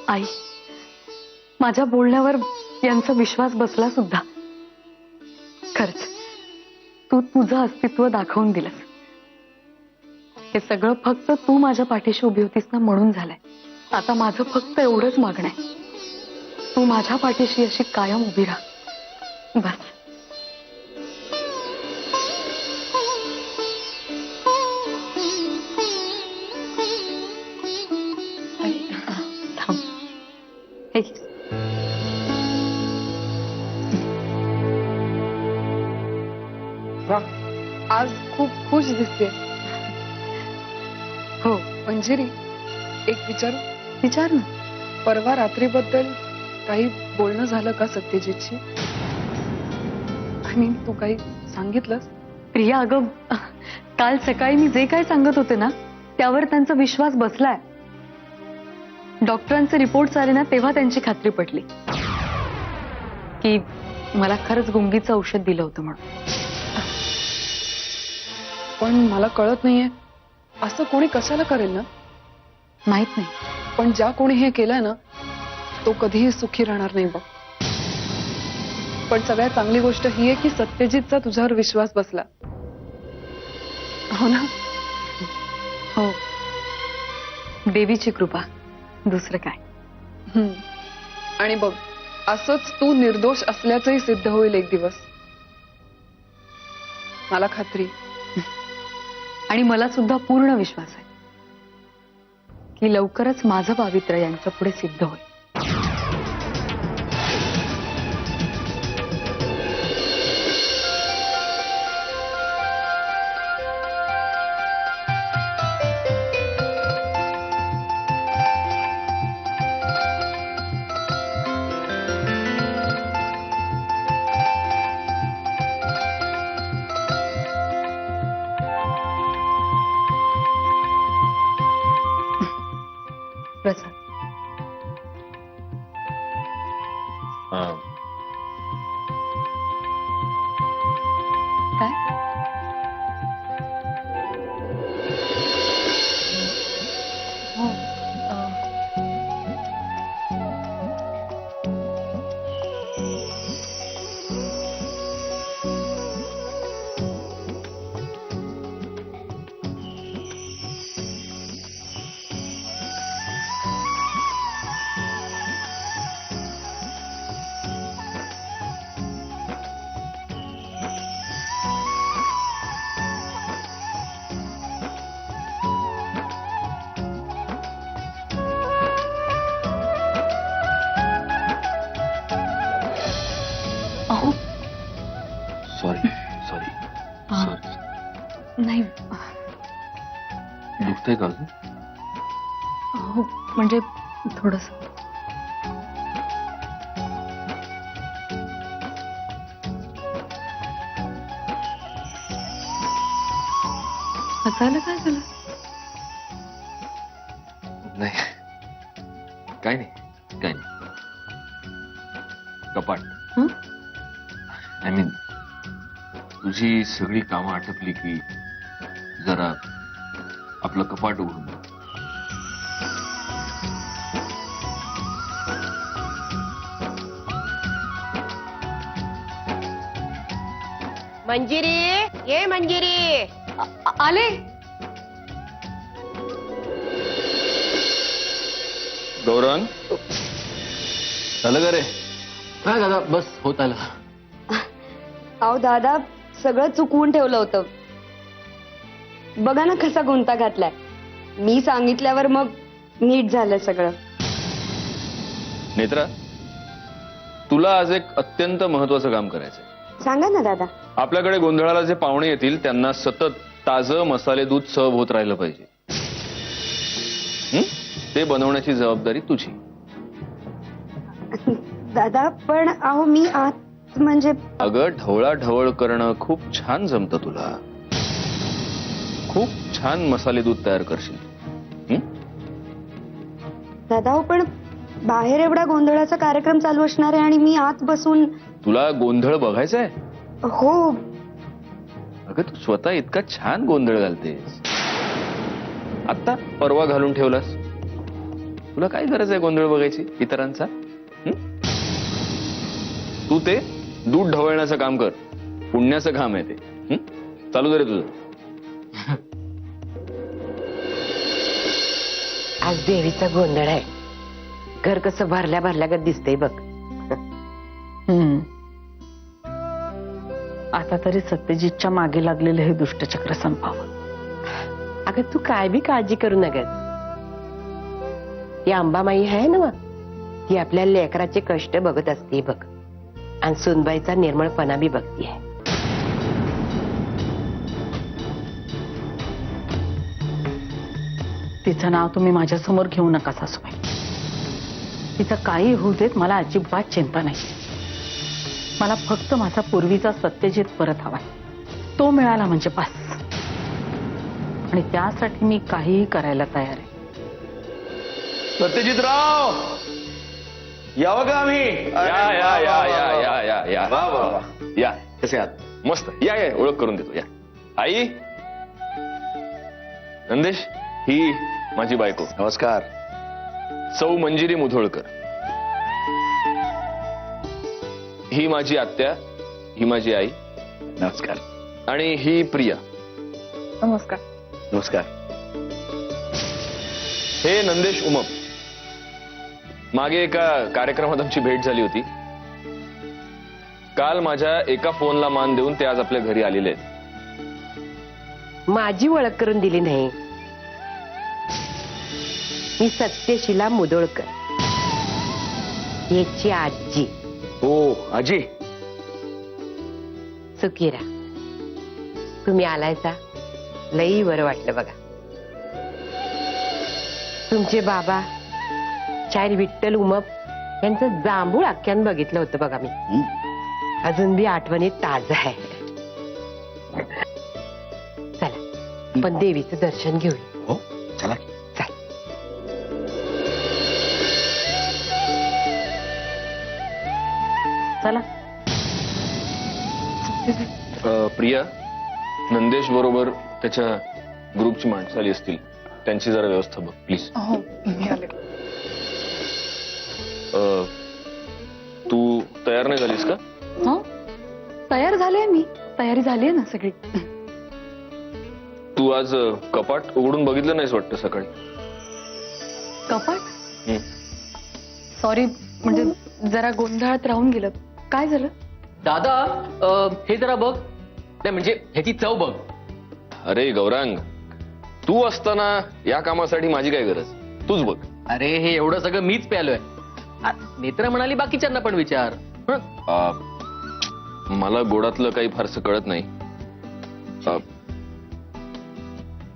आई, माझ्या बोलण्यावर यांचा विश्वास बसला सुद्धा. खरंच तू तुझं अस्तित्व दाखवून दिलंस. हे सगळं फक्त तू माझ्या पाठीशी उभी होतीस ना म्हणून झालंय. आता माझं फक्त एवढंच मागणं आहे, तू माझ्या पाठीशी अशी कायम उभी राहा, बस. थांब. हे घे. आज खूप खुश दिसते. हो. मंजिरी, एक विचारू? विचार ना. परवा रात्रीबद्दल काही बोलणं झालं का सत्यजितशी? आणि तू काही सांगितलंस? प्रिया, अगं काल सकाळी मी जे काय सांगत होते ना त्यावर त्यांचा विश्वास बसलाय. डॉक्टरांचे रिपोर्ट्स आले ना तेव्हा त्यांची खात्री पटली की मला खरंच गुंगीचं औषध दिलं होतं म्हणून. पण मला कळत नाहीये, असं कोणी कशाला करेल ना? माहित नाही, पण ज्या कोणी हे केलंय ना तो कधीही सुखी राहणार नाही बघ. पण सगळ्यात चांगली गोष्ट ही आहे की सत्यजितचा तुझ्यावर विश्वास बसला. हो ना? हो, देवीची कृपा, दुसरं काय. आणि बघ, असंच तू निर्दोष असल्याचंही सिद्ध होईल एक दिवस, मला खात्री. आणि मला सुद्धा पूर्ण विश्वास आहे की लवकरच माझं पावित्र्य यांच्या पुढे सिद्ध होईल. प्रसाद. काय? हो, अहो सॉरी सॉरी हा. सॉरी. नाही, दुखतंय का अजून? हो म्हणजे थोडस. हसायला काय झालं? नाही, काय नाही, काय नाही. कपाट. हं? आय मीन, तुझी सगळी कामं आटपली की जरा आपलं कपाट उघडून बघ. मंजिरी, ये मंजिरी. आले. गौरंग, झालं का रे? हा दादा, बस होत आलं. अहो दादा, सगळं चुकवून ठेवलं होतं. बघा ना कसा गुंता घातलाय. मी सांगितल्यावर मग नीट झालं सगळं. नेत्रा, तुला आज एक अत्यंत महत्वाचं काम करायचंय. सांगा ना दादा. आपल्याकडे गोंधळाला जे पाहुणे येतील त्यांना सतत ताजं मसाले दूध सर्व होत राहिलं पाहिजे. ते बनवण्याची जबाबदारी तुझी. दादा पण अहो मी आत म्हणजे. अगं, ढवळाढवळ करणं खूप छान जमतं तुला. खूप छान मसाले दूध तयार करशील. दादा हो, पण बाहेर एवढा गोंधळाचा कार्यक्रम चालू असणार आहे आणि मी आत बसून. तुला गोंधळ बघायचाय? हो. अगं, तू स्वतः इतका छान गोंधळ घालतेस. आता परवा घालून ठेवलास. तुला काय गरज आहे गोंधळ बघायची इतरांचा? तू ते दूध ढवळण्याचं काम कर, पुण्याचं काम आहे ते. चालू दे रे तुझं. आज देवीचा गोंधळ आहे. घर कसं भरल्या भरल्यागत दिसतंय बघ. आता तरी सत्यजितच्या मागे लागलेलं हे दुष्टचक्र संपावं. अगं तू काय बी काळजी करू नगस. ती अंबामाई आहे ना, ती आपल्या लेकराचे कष्ट बघत असते बघ, आणि सुनबाईचा निर्मळपणा बी बघतीये. तिचं नाव तुम्ही माझ्यासमोर घेऊ नका सासूबाई. तिचं काही होऊ देत, मला अजिबात चिंता नाही. मला फक्त माझा पूर्वीचा सत्यजित परत हवाय. तो मिळाला म्हणजे बस. आणि त्यासाठी मी काहीही करायला तयार आहे. सत्यजितराव, यावं का आम्ही? या या या या या या या वा वा वा. या. कसे आहात? मस्त. या या, ओळख करून देतो. या. आई, नंदेश, ही माझी बायको नमस्कार. सौ मंजिरी मुधोळकर. ही माझी आत्या, ही माझी आई, नमस्कार. आणि ही प्रिया. नमस्कार. नमस्कार. हे नंदेश उमप. मागे एका कार्यक्रमात आमची भेट झाली होती. काल माझ्या एका फोनला मान देऊन ते आज आपल्या घरी आलेले आहेत. माझी ओळख करून दिली नाही. मी सत्यशिला मुदोळकर, याची आजी. हो आजी. सुखीरा, तुम्ही आलायचा लई बरं वाटलं बघा. तुमचे बाबा चार विठ्ठल उमप यांचं जांभूळ आख्यान बघितलं होतं बघा मी. अजून बी आठवणीत ताज आहे. चला पण देवीचं दर्शन घेऊया. हो चला. चल. चला. प्रिया, नंदेश बरोबर त्याच्या ग्रुपची माणसं आली असतील, त्यांची जरा व्यवस्था बघ प्लीज. हो, मी आले. तू तयार नाही झालीस का? हो, तयार झाले मी. तयारी झाली आहे ना सगळी. तू आज कपाट उघडून बघितलं नाहीस वाटतं सकाळी. कपाट? हं. सॉरी, म्हणजे जरा गोंधळात राहून गेलं. काय झालं? दादा, हे जरा बघ. नाही म्हणजे ह्याची चव बघ. अरे गौरांग, तू असताना या कामासाठी माझी काय गरज? तूच बघ. अरे हे एवढं सगळं मीच प्यालोय. नेत्रा म्हणाली बाकीच्यांना पण विचार. मला गोडातलं काही फारसं कळत नाही.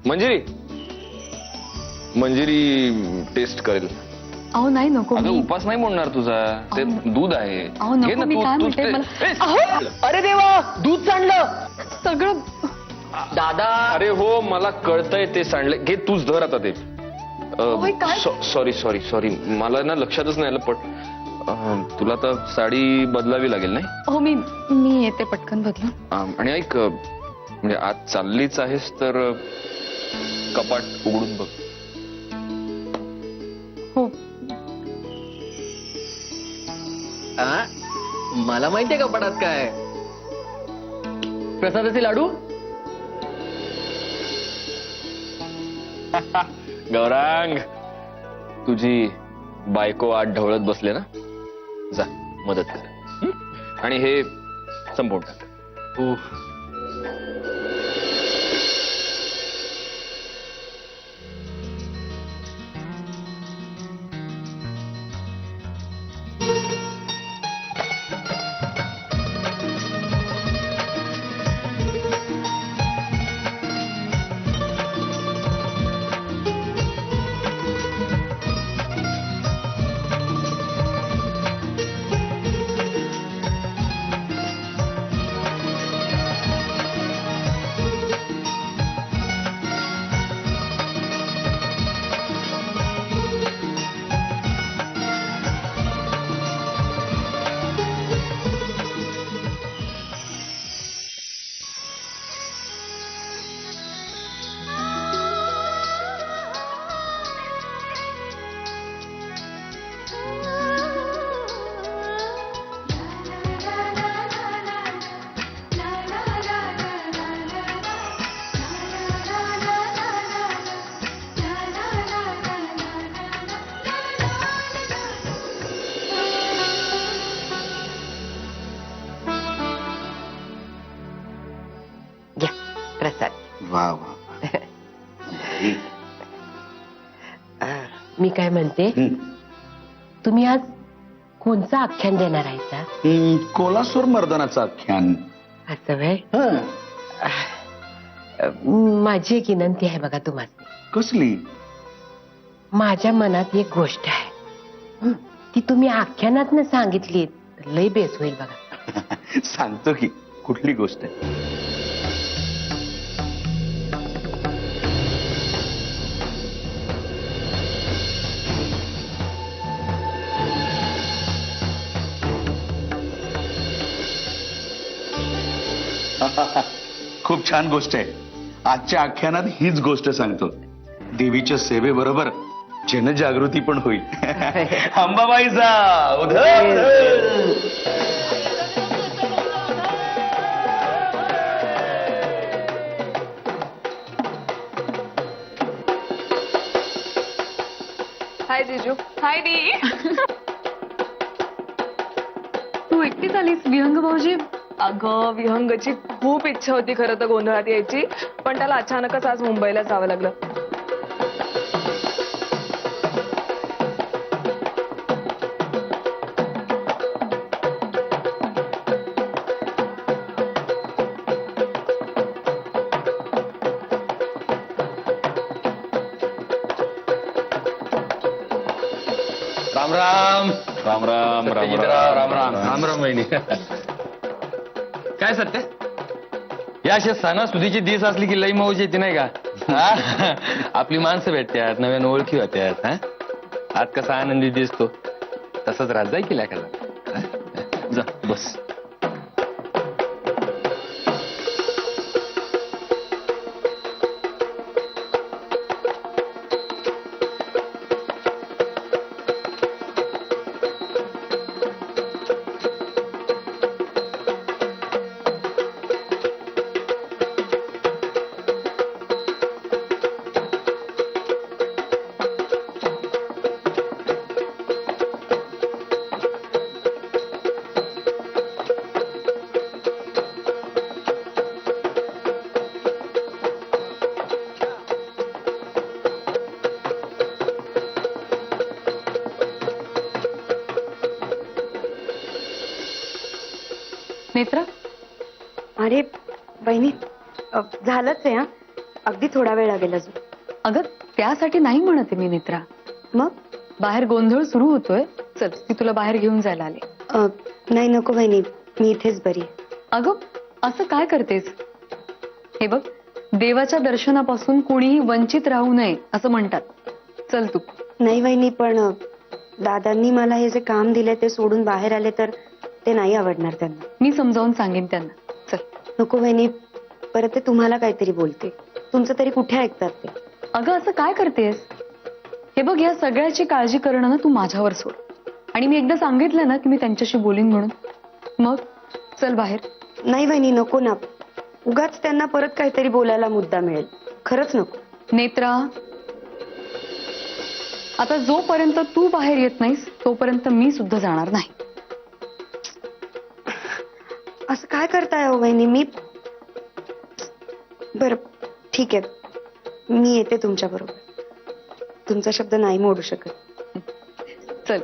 मंजिरी, मंजिरी टेस्ट करेल. अहो नाही, नको. अगं मी उपास नाही म्हणणार तुझा. ते दूध आहे. अहो घे नको, ना मी तू. काय तूच म्हणते ते- मला. ए, अहो, अरे देवा, दूध सांडलं. सगळं. दादा, अरे हो, मला कळतंय ते सांडले. घे तूच धर आता ते. होय, काय? सॉरी सॉरी सॉरी, मला ना लक्षातच नाही आलं. पण तुला तर साडी बदलावी लागेल नाही? हो, मी येते पटकन बदलून. आणि ऐक, म्हणजे आज चाललीच आहेस तर कपाट उघडून बघ. हो. मला माहितीये कपाटात काय. प्रसादाचे लाडू. गौरांग, तुझी बायको आत ढवळत बसले ना, जा मदत कर. हं? आणि हे संपवून टाक. हो. वा वा मी काय म्हणते हं. तुम्ही आज कोणचं आख्यान देणार आहे का कोल्हासूर मर्दानाचं आख्यान. असं वय हं. माझी एक विनंती आहे बघा तुम्हाला. कसली? माझ्या मनात एक गोष्ट आहे ती तुम्ही आख्यानात सांगितली तर लय बेस होईल बघा. सांगतो की कुठली गोष्ट आहे. खूप छान गोष्ट आहे. आजच्या आख्यानात हीच गोष्ट सांगतो. देवीच्या सेवेबरोबर जनजागृती पण होईल. अंबाबाईचा उधर. हाय जिजू. हाय दी. तू एकटीच आलीस विहंग भाऊजी? अगं विहंगची खूप इच्छा होती खरं तर गोंधळात यायची, पण त्याला अचानकच आज मुंबईला जावं लागलं. राम राम राम राम राम राम राम राम राम वहिनी. काय सत्य या अशा सणासुदीची दिवस असली की लई मौज येते नाही का? हा? आपली माणसं भेटतात, नव्यानं ओळखी होत्यात. हा? आज कसा आनंदी दिसतो तसंच राहत जाय की लेकाला. जा बस. नेत्रा, अरे बहिणी झालंच आहे. हा अगदी थोडा वेळ लागेल अजून. अगं त्यासाठी नाही म्हणते मी नेत्रा. मग बाहेर गोंधळ सुरू होतोय. चल ती तुला बाहेर घेऊन जायला आले. नाही नको बहिणी, मी इथेच बरी आहे. अगं असं काय करतेस? हे बघ, देवाच्या दर्शनापासून कोणीही वंचित राहू नये असं म्हणतात. चल तू. नाही वहिनी, पण दादांनी मला हे जे काम दिले ते सोडून बाहेर आले तर ते नाही आवडणार त्यांना. मी समजावून सांगेन त्यांना. चल. नको वहिनी, परत ते तुम्हाला काहीतरी बोलते. तुमचं तरी कुठे ऐकतात ते. अगं असं काय करतेस? हे बघ, या सगळ्याची काळजी करणं ना तू माझ्यावर सोड. आणि मी एकदा सांगितलं ना की मी त्यांच्याशी बोलीन म्हणून. मग चल बाहेर. नाही वहिनी नको ना, उगाच त्यांना परत काहीतरी बोलायला मुद्दा मिळेल. खरंच नको. नेत्रा, आता जोपर्यंत तू बाहेर येत नाहीस तोपर्यंत मी सुद्धा जाणार नाही. असं काय करताय हो वहिनी? मी बरं ठीक आहे, मी येते तुमच्या बरोबर. तुमचा शब्द नाही मोडू शकत. चल.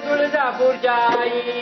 तुळजापूरच्या आई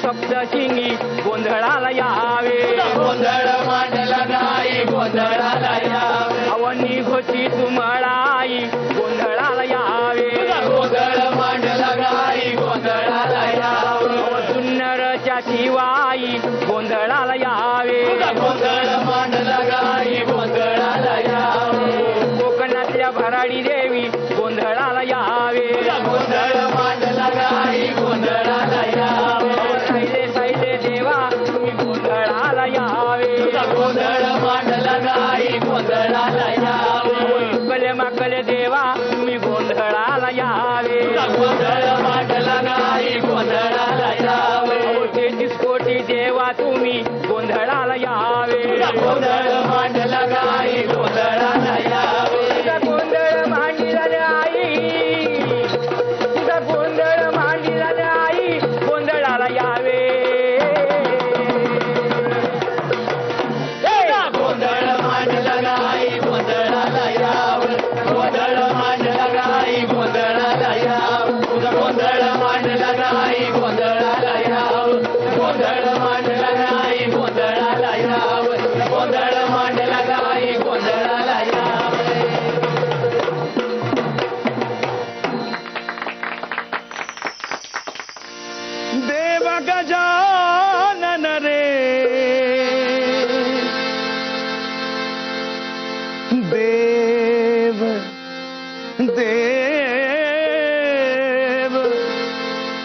सप्तशिंगी गोंधळाला यावे गोंधळ मांडला नाही गोंधळाला यावे अवनी घोची तुमळाई गोंधळाला यावे गोंधळ मांडला नाही गोंधळाला यावे सुन्नरच्या शिवाई गोंधळाला यावे गोंधळ मांडला नाही गोंधळाला यावे कोकणातल्या भराडी देवी गोंधळाला यावे गोंधळ मांडला नाही गोंधळाला यावे साईले साईले देवा तुम्ही गोंधळाला यावे गोंधळ मांडला नाही गोंधळाला यावे कले माकले देवा तुम्ही गोंधळाला यावे गोंधळ मांडला नाही गोंधळाला यावे 33 कोटी देवा तुम्ही गोंधळाला यावे गोंधळ मांडला नाही गोंधळाला यावे तुझा गोंधळ मांडीला आई तुझा गोंधळ मांडीला आई गोंधळाला यावे गोंधळ मांडला नाही गोंधळाला यावे गोंधळ मांडला नाही गोंधळाला यावे तुझा गोंधळ मांडला नाही गोंधळाला यावे गोंधळ मांडला नाही गोंधळाला यावे गोंधळ मांडला नाही गोंधळाला यावे देव गजानन रे देव देव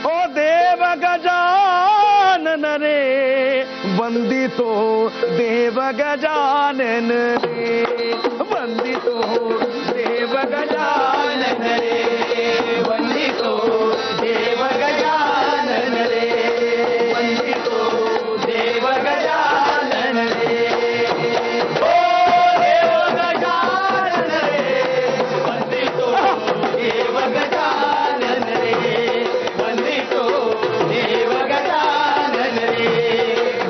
ओ देव गजानन रे वंदितो देव गजानन रे वंदितो देव गजानन रे वंदितो देव गजानन रे वंदितो देव गजानन रे ओ देव गजानन रे वंदितो देव गजानन रे वंदितो देव गजानन रे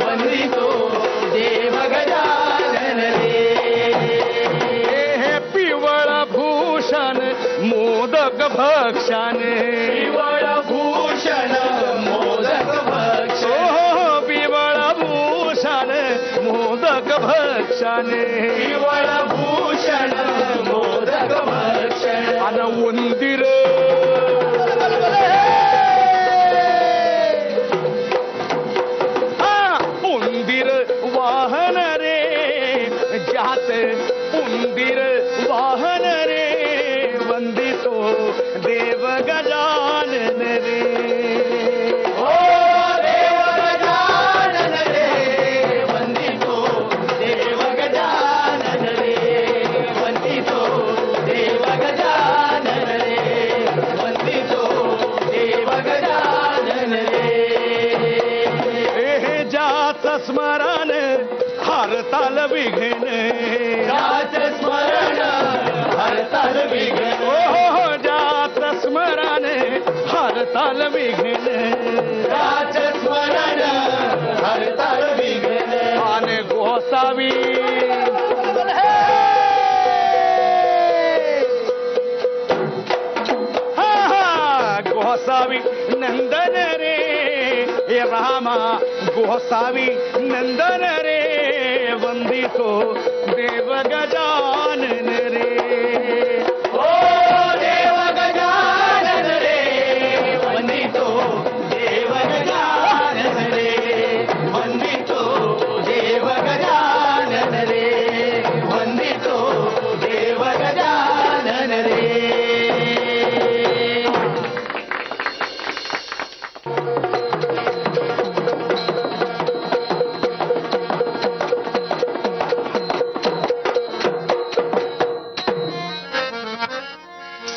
वंदितो देव गजानन रे हे पिवळ भूषण मोदक भक्षण पिवळ भूषण मोदक भक्ष हो पिवळ भूषण मोदक भक्षण पिवळ भूषण मोदक भक्षण अन उंदीर उंदीर वाहन रे जात उंदीर वाहन रे वंदितो देव गजानन रे ओ देव गजानन रे वंदितो देव गजानन रे वंदितो देव गजानन रे वंदितो देव गजानन रे हे जात स्मरण हरताल विघ्न जात स्मरण हरताल विघ्न हो जात स्मरण हरताल विघ्न जात स्मरण हरताल विघ्न आणि गोसावी गोसावी नंदन रे हे रामा गोसावी नंदन रे वंदितो देव गजानन रे ओ देव गजानन रे वंदितो देव गजानन रे वंदितो देव गजानन रे वंदितो देव गजानन रे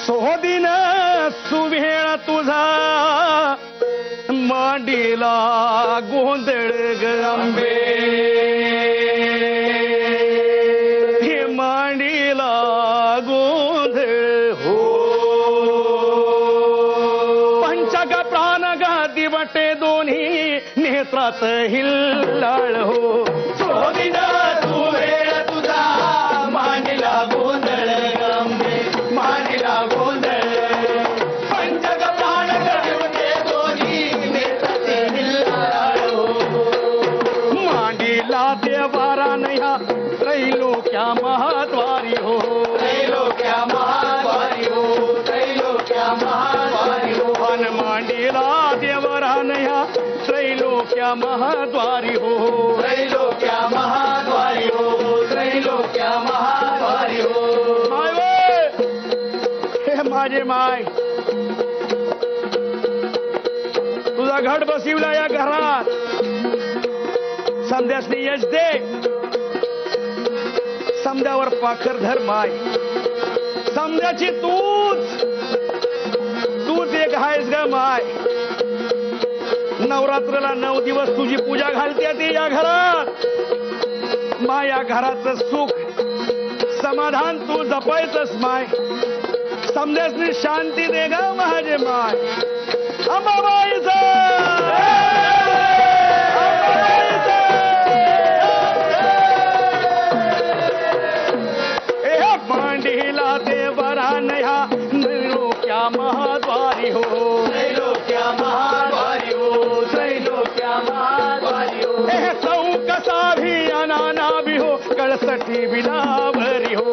सोदिन सुभेळ तुझा मांडीला गोंधळ गंबे हे मांडीला गोंधळ हो पंचग प्राणग दिवटे दोन्ही नेत्रात हिल्लाळ हो सोदिन सुभेळ तुझा मांडीला गोंधळ गंबे मांडीला गोंधळ पंचग प्राण करते दोन्ही नेत्राचे हिल्लाळ महाद्वारी हो अन मांडीला देवरान ह्या त्रैलोक्या महाद्वारी हो त्रैलोक्या महाद्वारी हो त्रैलोक्या महाद्वारी हो माय वे, हे माझे माय तुझा घट बसिवला या घरात समद्यासनी यश दे समद्यावर पाखर धर माय समद्याची तूच एक आहेस ग माय नवरात्रला 9 दिवस तुझी पूजा घालते ती या घरात माय या घराचं सुख समाधान तू जपायचंस माय समद्यासनी शांती दे ग माझे माय मांडीला देवरान ह्या त्रैलोक्या महाद्वारी हो त्रैलोक्या महाद्वारी हो त्रैलोक्या महाद्वारी हो हे चौकसा भी अनाना भी हो कळसठी बिलावरी हो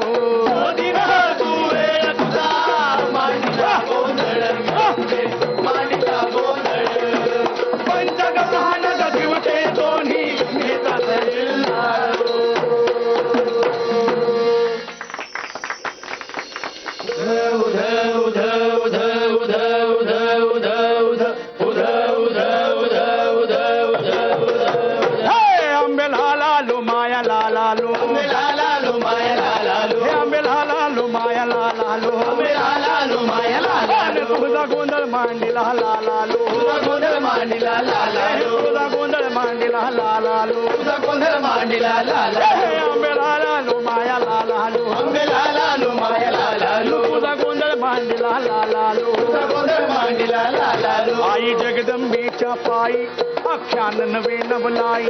तुझा गोंधळ मांडीला लालालो तुझा गोंधळ मांडीला लालालो तुझा गोंधळ मांडीला लालालो तुझा गोंधळ मांडीला लालालो आंबे लालालो माया लालालो आंबे लालालो माया लालालो तुझा गोंधळ मांडीला लालालो तुझा गोंधळ मांडीला लालालो आई जगदंबेच्या पायी आख्यान नवे नवलाई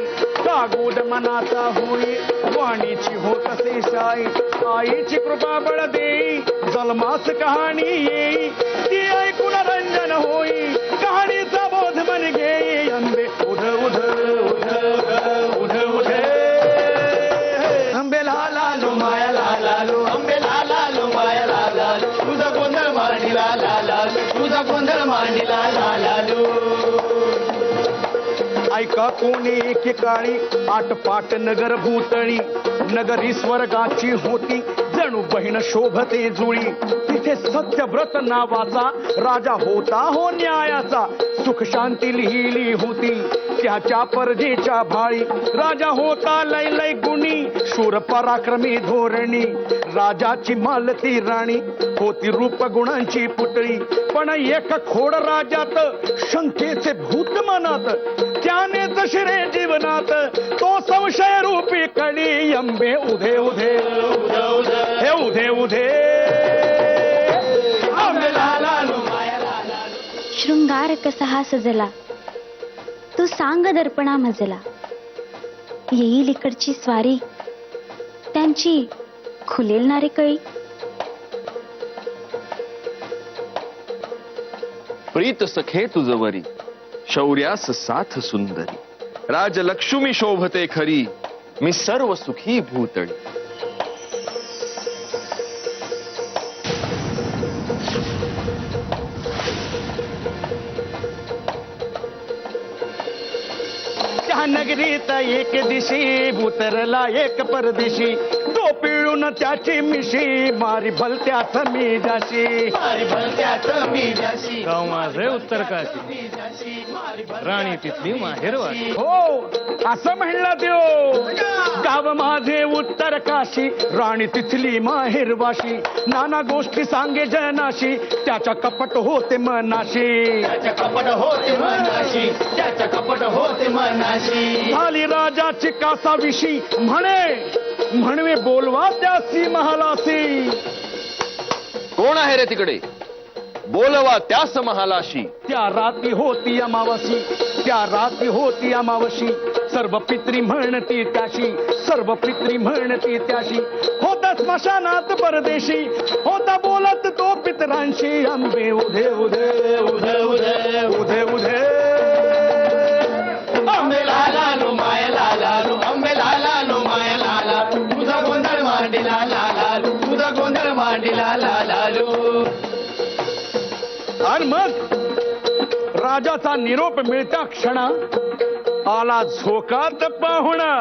कागोद मनाचा होई वाणीची होत असे शाई आईची कृपा बळ देई जन्मास कहाणी येई ती ऐकून रंजन होई कहाणीचा बोध मन घेई अंबे उध उध उध उध उध अंबे लालालो माया लालालो अंबे लालालो माया लालालो तुझा गोंधळ मांडीला लालालो तुझा गोंधळ मांडीला लालालो ऐका कोणी एकेकाळी आटपाट नगर भूतळी नगरी स्वर्गाची होती जणू बहीण शोभते जुळी तिथे सत्यव्रत नावाचा राजा होता हो न्यायाचा सुख शांती लिहिली होती त्याच्या परजेच्या भाळी राजा होता लय लय गुणी शूर पराक्रमी धोरणी राजाची मालती राणी होती रूप गुणांची पुतळी पण एक खोड राजात शंकेचे भूत मनात त्याने शिरे जीवनात तो संशय रूपी कळी अंबे उधे उधे हे उधे उधे शृंगार कसा हा सजला तू सांग दर्पणा मजला येईल इकडची स्वारी त्यांची खुलेल नारे कळी प्रीत सखे तुझवरी शौर्यास साथ सुंदरी राजलक्ष्मी शोभते खरी मी सर्व सुखी भूतळी त्या नगरीत एक दिशी भूतरला एक परदेशी तो पिळून त्याची मिशी मारी भलत्याच मी जाशी मारी भलत्याच मी जाशी गाव माझे उत्तर काशी राणी तिथली माहेरवाशी हो असं म्हणला त्यो गाव माझे उत्तर काशी राणी तिथली माहेरवाशी नाना गोष्टी सांगे जनाशी त्याच्या कपट होते मनाशी त्याच्या कपट होते मनाशी त्याच्या कपट होते मनाशी झाली राजाची कासाविषयी म्हणवे बोलवा त्यासी महालासी कोण आहे रे तिकडे बोलवा त्यास महालाशी त्या रात्री होती अमावसी त्या रात्री होती अमावशी सर्व पित्री म्हणती त्याशी सर्व पित्री म्हणती त्याशी होता स्मशानात परदेशी होता बोलत तो पितरांशी अंबे उधे उधे उधे उधे उधे उधे अंबे लालालो माया लालालो अंबे लालालो माया लाला तुझा गोंधळ मांडीला लालालो तुझा गोंधळ मांडीला लालालो आणि मग राजाचा निरोप मिळता क्षणा आला झोकात पाहुणा.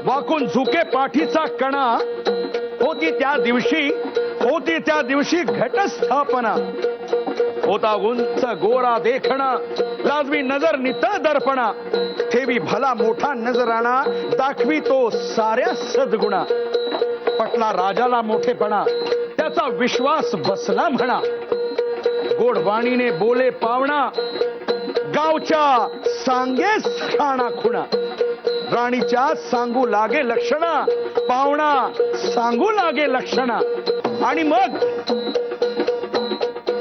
वाकून झुके पाठीचा कणा. होती त्या दिवशी घटस्थापना. होता उंच गोरा देखणा. लाजवी नजर नित दर्पणा. ठेवी भला मोठा नजराणा. दाखवी तो साऱ्या सद्गुणा. पटला राजाला मोठेपणा. त्याचा विश्वास बसला म्हणा. गोडवाणीने बोले पावणा. गावच्या सांगे खाणा खुणा. राणीच्या सांगू लागे लक्षणा. पावणा सांगू लागे लक्षणा. आणि मग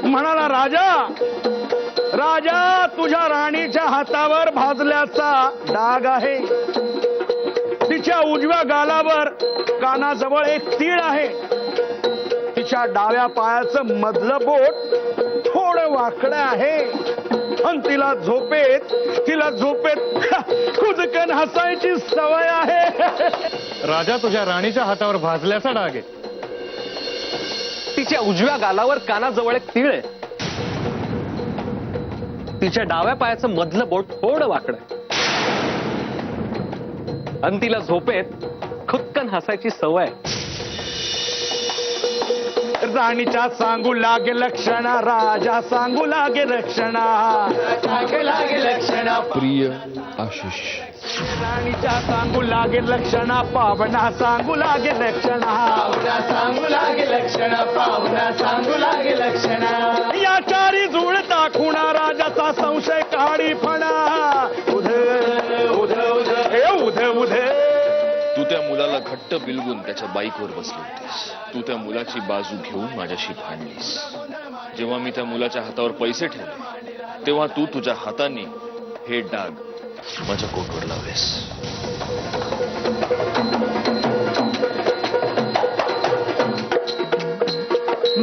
म्हणाला राजा तुझ्या राणीच्या हातावर भाजल्याचा डाग आहे. तिच्या उजव्या गालावर कानाजवळ एक तीळ आहे. तिच्या डाव्या पायाचं मधलं बोट थोडं वाकडं आहे. आणि तिला झोपेत खुदकन हसायची सवय आहे. राजा तुझ्या राणीच्या हातावर भाजल्याचा डाग आहे. तिच्या उजव्या गालावर कानाजवळ एक तीळ आहे. तिच्या डाव्या पायाचं मधलं बोट थोडं वाकडं आहे. आणि तिला झोपेत खुदकन हसायची सवय आहे. राणीच्या सांगू लागे लक्षणा. राजा सांगू लागे लक्षणा. प्रिय आशिष. राणीच्या सांगू लागे लक्षणा. पावना सांगू लागे लक्षणा. या चारी जुळता खुणा. राजाचा संशय काढीपणा. उध तू त्या मुलाला घट्ट बिलगून त्याच्या बाईकवर बसली होतीस. तू त्या मुलाची बाजू घेऊन माझ्याशी भांडलीस. जेव्हा मी त्या मुलाच्या हातावर पैसे ठेवले तेव्हा तू तुझ्या हाताने हे डाग माझ्या कोटवर लावलेस.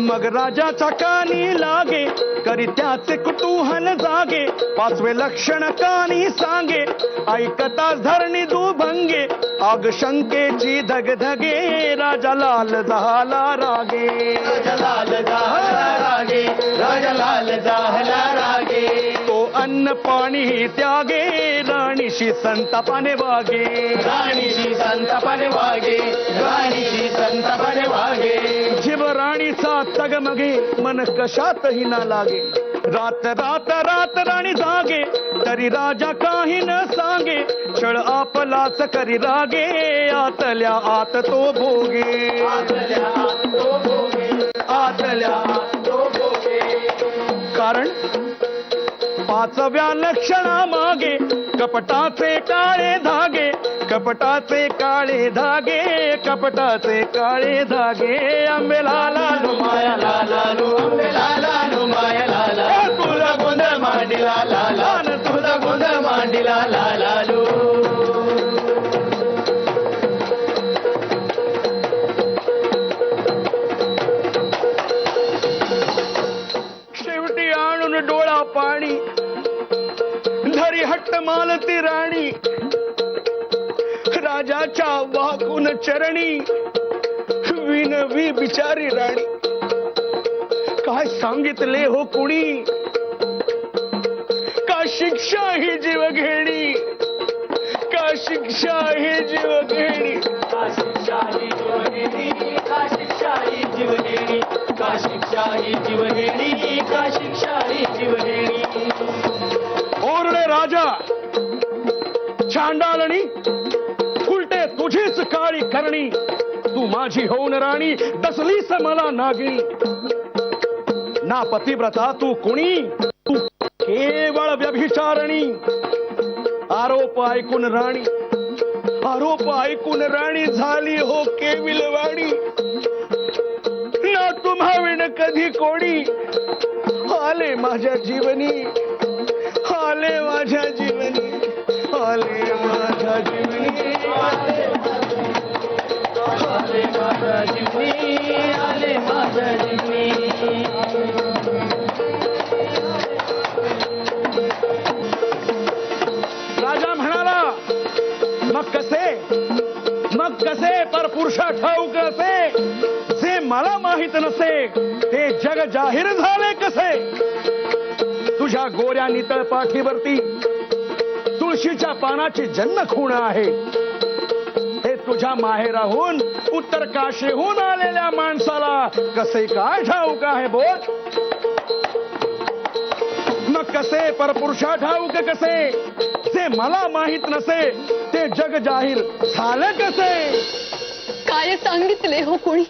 मग राजाच्या कानी लागे. करी त्याचे कुतूहल जागे. पाचवे लक्षण कानी सांगे. ऐकताच धरणी दुभंगे. आग शंकेची धगधगे. राजा लाल झाला रागे. तो अन्न पाणी त्यागे. राणीशी संतापाने वागे. जीव राणीचा तगमगे. मन कशातही ना लागे. रात राणी जागे. तरी राजा काही न सांगे. छळ आपलाच करी रागे. आतल्या आत तो भोगे. कारण पाचव्या लक्षणा मागे कपटाचे काळे धागे. कपटाचे काळे आंबे लालालू माया लालालू. आंबे लालालू माया लाला. तुझा गोंधळ मांडीला लाला. तुझा गोंधळ मांडीला लालालू. शेवटी आणून डोळा पाणी. धरी हट्ट मालती राणी. राजाच्या वाकून चरणी. विनवी बिचारी राणी. काय सांगितले हो कुणी. का शिक्षा ही जीव घेणी. का शिक्षा ही जीव घेणी. का शिक्षा ही जीव घेणी. का शिक्षा ही जीव घेणी. का शिक्षा ही जीव घेणी. का शिक्षा ही जीव घेणी. ओरडे राजा. चांडाळणी उलटे तुझीच काळी करणी. तू माझी होऊन राणी. दसलीस मला नागिणी. ना पतिव्रता तू कुणी. तू केवळ व्यभिचारणी. आरोप ऐकून राणी झाली हो केविलवाणी. ना तुम्हाविण कधी कोणी. आले माझ्या जीवनी. आले माझ्या जीवनी. आले माझ्या जीवनी. आले माझ्या जीवनी. आले माझ्या जीवनी. राजा म्हणाला मग कसे पर पुरुषा ठाऊक असे. जे मला माहित नसे ते जग जाहीर झाले कसे. तुझ्या गोऱ्या नितळ पाठीवरती तुळशीच्या पानाची जन्म खूण आहे. हे तुझ्या माहेराहून उत्तर काशीहून आलेल्या माणसाला कसे काय ठाऊक आहे बोल. मग कसे परपुरुषा ठाऊक कसे जे मला माहित नसे ते जग जाहीर झालं कसे. काय सांगितले हो कोणी,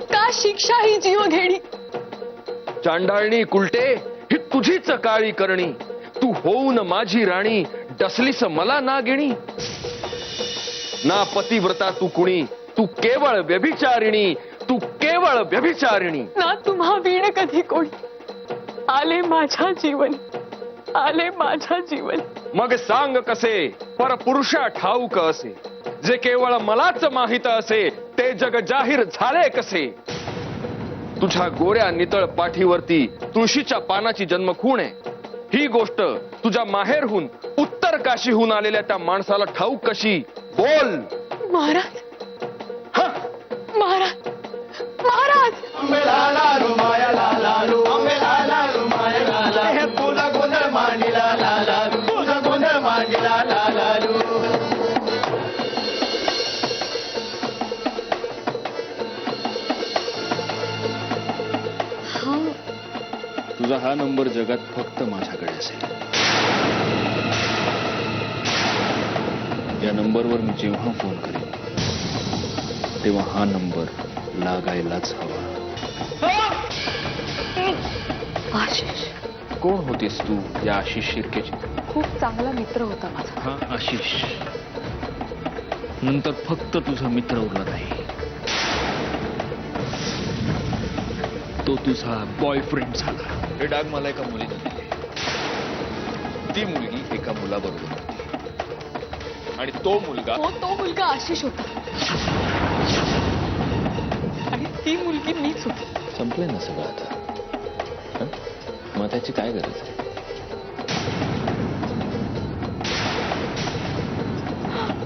का शिक्षा ही जीव घेणी. चांडाळणी कुलटे ही तुझीच काळी करणी. तू होऊन माझी राणी डसलीस मला ना घेणी. ना पतिव्रता तू कुणी, तू केवळ व्यभिचारिणी. तू केवळ व्यभिचारिणी. ना तुम्हा वीण कधी कोणी, आले माझ्या जीवन, आले माझ्या जीवन. मग सांग कसे परपुरुषा ठाऊक असे जे केवळ मलाच माहित असे ते जग जाहीर झाले कसे. तुझ्या गोऱ्या नितळ पाठीवरती तुळशीच्या पानाची जन्मखूण आहे. ही गोष्ट तुझ्या माहेरहून उत्तर काशीहून आलेल्या त्या माणसाला ठाऊक कशी बोल. महाराज, महाराज, महाराज. तुझा गोंधळ मांडला लाला, तुझा गोंधळ मांडला लाला. तुझा हा नंबर जगात फक्त माझ्याकडे असेल. या नंबरवर मी जेव्हा फोन करेन तेव्हा हा नंबर लागायलाच हवा. आशिष कोण होतीस तू या आशिष शिर्केची. खूप चांगला मित्र होता माझा. हा आशिष नंतर फक्त तुझा मित्र उरला नाही, तो तुझा बॉयफ्रेंड झाला. हे डाग मला एका मुलीने दिले. ती मुलगी एका मुलाबरोबर होती आणि तो मुलगा आशिष होता आणि ती मुलगी मीच होती. संपलंय ना सगळं आता. हं? मग त्याची काय गरज आहे.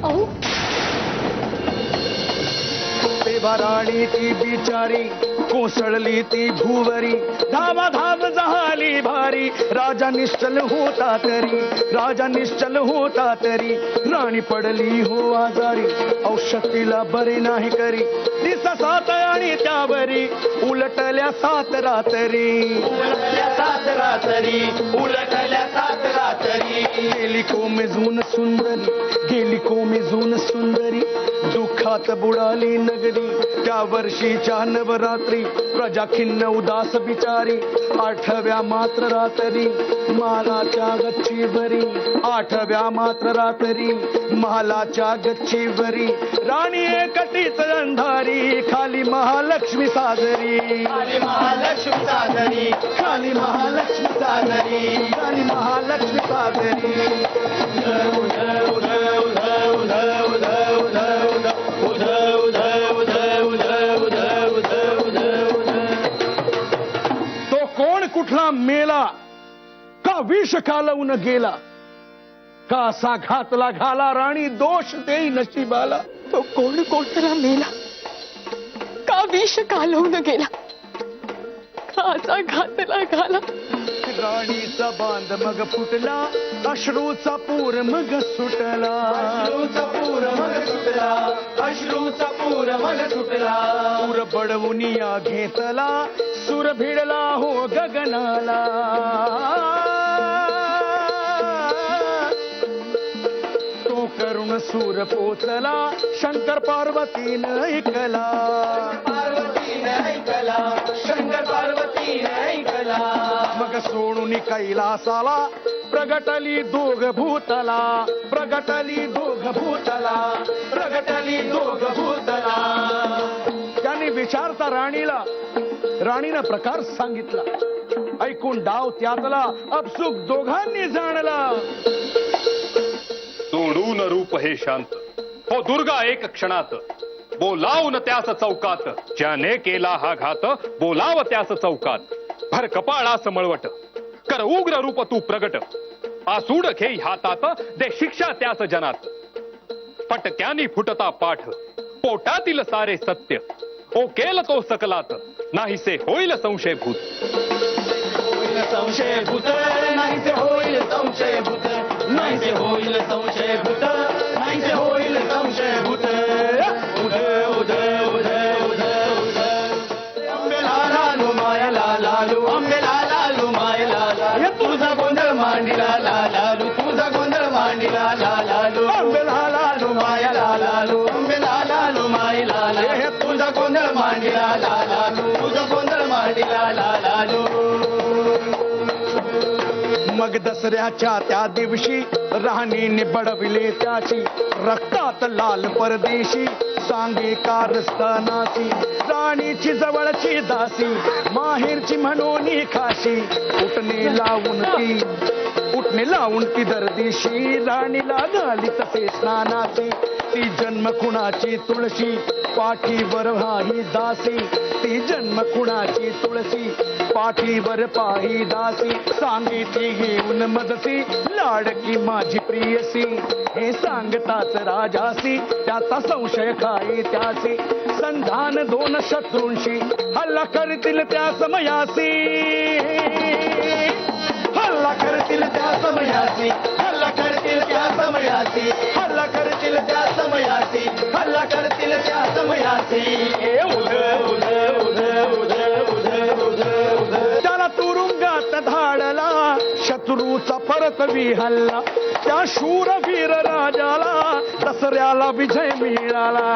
अहो राणी ती बिचारी कोसळली ती भुवरी. धावा धाव झाली भारी. राजा निश्चल होता तरी, राजा निश्चल होता तरी राणी पडली हो आजारी. औषध तिला बरे नाही करी. दिसा सात आणि त्यावरी उलटल्या सात रात्री. उलटल्या सात रात्री, उलटल्या सात रात्री. गेली कोमेजून सुंदरी, गेली कोमेजून सुंदरी. दुःखात बुडाली नगरी. त्या वर्षीच्या नवरात्री प्रजा खिन्न उदास बिचारी. आठव्या मात्र रात्री महालाच्या गच्चीवरी. आठव्या मात्र रात्री महालाच्या गच्चीवरी राणी एकटीच अंधारी. खाली महालक्ष्मी साजरी, खाली महालक्ष्मी साजरी, खाली महालक्ष्मी साजरी, खाली महालक्ष्मी साजरी. तो कोण कुठला मेला का विष कालवून गेला. का असा घातला घाला राणी दोष देई नशिबाला. तो कोण कोणतरा मेला का विष कालवून गेला. काचा घातला घाला. राणीचा बांध मग फुटला. अश्रूचा पूर मग सुटला. अश्रूचा पूर मग सुटला. अश्रूचा पूर मग सुटला. पूर बडवून या घेतला. सूर भिडला हो गगनाला. तो करुण सूर पोचला. शंकर पार्वतीनं ऐकला. पार्वतीनं ऐकला. शंकर पार्वतीनं ऐकला. मग सोडून कैलासाला प्रगटली दोघ भूतला. प्रगटली दोघ भूतला. प्रगटली दोघ भूतला. त्याने विचारता राणीला. राणीनं प्रकार सांगितला. ऐकून डाव त्यातला अपसुक दोघांनी जाणला. सोडून रूप हे शांत हो दुर्गा एक क्षणात. बोलावून त्यास चौकात. ज्याने केला हा घात बोलाव त्यास चौकात. भर कपाळास मळवट कर उग्र रूप तू प्रगट. आसूड घेई हातात दे शिक्षा त्यास जनात. फटक्यानी फुटता पाठ पोटातील सारे सत्य. ओ केल तो सकलात नाहीसे होईल संशयभूत. संशयभूत नाहीसे होईल संशयभूत नाहीसे होईल संशयभूत नाहीसे होईल संशयभूत. उध उध उध उध उध आंबे लालालू माया लालालू आंबे लालालू माया लालालू तुझा गोंधळ मांडीला लालालू तुझा गोंधळ मांडीला लालालू आंबे लालालू माया लालालू आंबे लालालू माया लालालू तुझा गोंधळ मांडीला लालालू तुझा गोंधळ मांडीला लालालू. मग दसऱ्याच्या त्या दिवशी राणीने बडविले त्याची रक्तात लाल परदेशी सांगे कारस्थानाची राणीची जवळची दासी माहेरची म्हणून खाशी उठणे लावून ती दरदिशी राणीला घाली तसे स्नानाची ती जन्म खुणाची तुळशी पाठीवर भाही दासी ती जन्म खुणाची तुळशी पाठीवर पाही दासी सांगितली घेऊन मजसी लाडकी माझी प्रियसी हे सांगताच राजासी त्याचा संशय काय त्यासी संधान दोन शत्रूंशी हल्ला करतील त्या समयासी हल्ला करतील त्या समयासी हल्ला करतील त्या समयासी हल्ला करतील त्या समयासी हल्ला करतील त्या समयासी. उध उध उध उध उध उध उध त्याला तुरुंगात धाडला शत्रूचा परत विहल्ला त्या शूरवीर राजाला दसऱ्याला विजय मिळाला.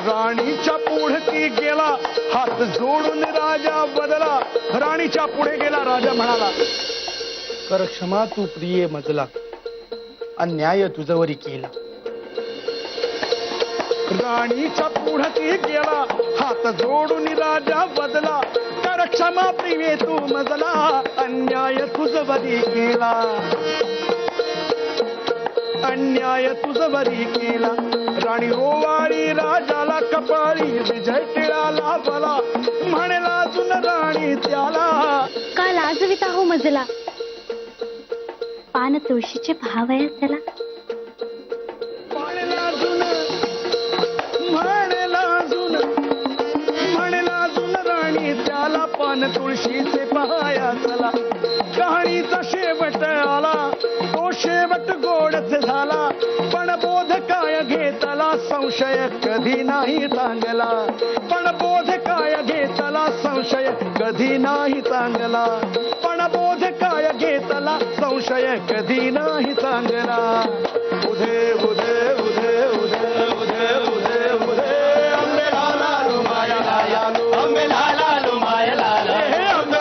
राणीच्या पुढे ती गेला हात जोडून राजा बदला राणीच्या पुढे गेला राजा म्हणाला कर क्षमा तू प्रिय मजला अन्याय तुझवरी केला. राणीच्या पुढे ती गेला हात जोडून राजा बदला कर क्षमा प्रिय तू मजला अन्याय तुझवरी केला अन्याय तुझवरी केला. राणी रोवाळी राजाला कपाळी विजय टिळाला बला म्हणेला अजून राणी त्याला का लाजविता हो मजला पान तुळशीचे भावया त्याला. म्हणेला अजून राणी त्याला पान तुळशीचे पहाया चला. कहाणीचा शेवट आला तो शेवट गोडच झाला पण बोध काय घेतला संशय कधी नाही चांगला पण बोध काय घेतला संशय कधी नाही चांगला पण बोध काय घेतला संशय कधी नाही चांगला. उधे उधे उधे उधे उधे उधे उधे आंबे लालालू माया लालालू आंबे लालालू माया लालालू आंबे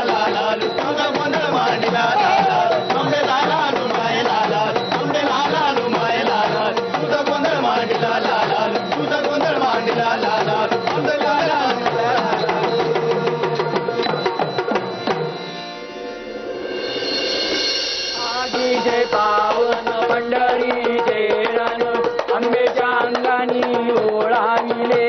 लालालू तुझा गोंधळ मांडीला लालालू आंबे लालालू माया लालालू आंबे लालालू माया लालालू तुझा गोंधळ मांडीला लालालू तुझा गोंधळ मांडीला लालालू आंबे लालालू. आगी जय पावन पंढरी जय रान आंबेच्या अंगानी ओळाविले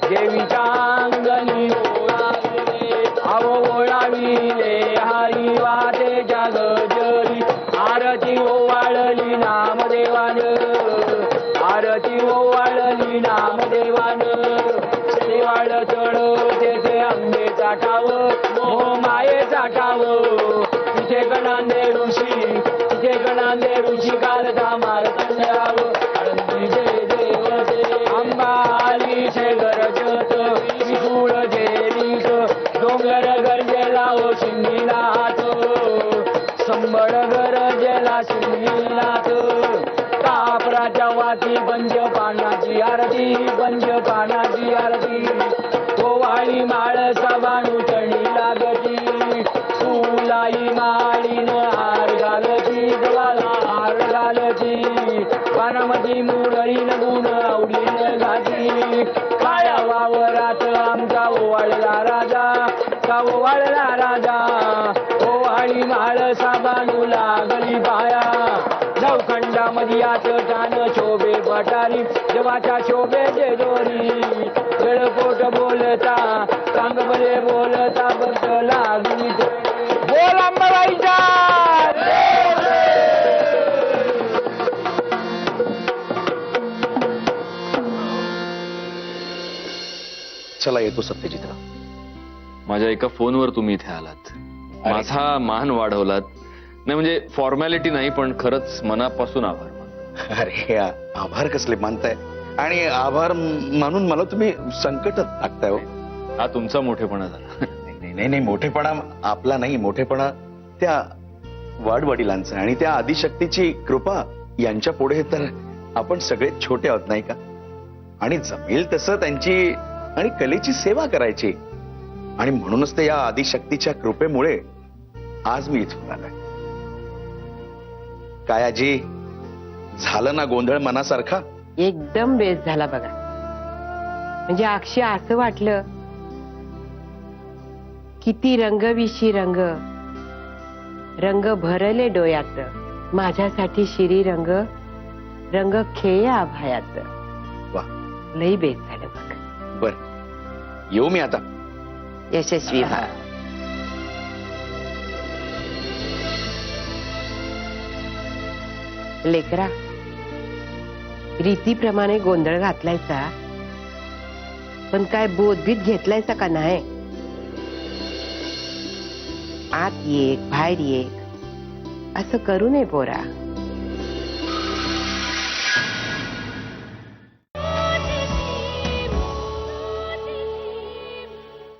देवीच्या अंगानी ओळाविले अव ओळाविले हरी वाटे जाग जरी आरती ओवाळली नामदेवान आरती ओवाळली नामदेवान देवाळ चढवते ते आंबे चाटाव हो माये चाटाव तिथे गणांदे ऋषी कालचा मारतंडाव आळंदी जय देवते आंबा आली छे गरजत विपुळ जेरीत डोंगर गरजेला ओ शिंगीनाथ संबळ गरजेला शिंगीनाथ कापराच्या वाती बंज पानाची आरती बंज पानाची आरती गोवाळी माळ सबाणू चणी लागती फुलाई माळीन हार घालती गळाला हार घालती पानामध्ये मुरळीन गुण आवडीन घाती काळ्या वावरात आमचा ओवाळला राजा ओवाळी माळ साबाणू लागली पाया नवखंडामध्ये आचटान शोभे पटारी देवाच्या शोभेचे दोरी गळपोट बोलता चांगले बोलता बद्द लागली बोल अंबाबाईचा कशाला येतो सत्यजितराव? माझ्या एका फोनवर तुम्ही इथे आलात, माझा मान वाढवलात. नाही म्हणजे फॉर्मॅलिटी नाही, पण खरंच मनापासून आभार मानतो. अरे आभार कसले मानताय? आणि आभार मानून मला तुम्ही संकटात टाकताय हो. हा तुमचा मोठेपणा झाला. नाही नाही, मोठेपणा आपला नाही, मोठेपणा त्या वाडवडिलांचा आणि त्या आदिशक्तीची कृपा यांच्या पुढे तर आपण सगळे छोटे आहोत नाही का? आणि जमेल तसं त्यांची आणि कलेची सेवा करायची. आणि म्हणूनच ते या आदिशक्तीच्या कृपेमुळे आज मी इथून आलोय. काय आजी, झालं ना गोंधळ मनासारखा? एकदम बेस्ट झाला बघा. म्हणजे अक्षय असं वाटलं किती रंगविशी रंग, रंग भरले डोयात, माझ्यासाठी शिरी रंग, रंग खेळ आभायात. वा, लई बेस्ट झालं बघ. बर, येऊ मी आता. यशस्वी व्हा. लेकरा, रीतीप्रमाणे गोंधळ घातलायचा, पण काय बोधबीत घेतलायचा का नाही? आत एक बाहेर एक असं करू नये पोरा.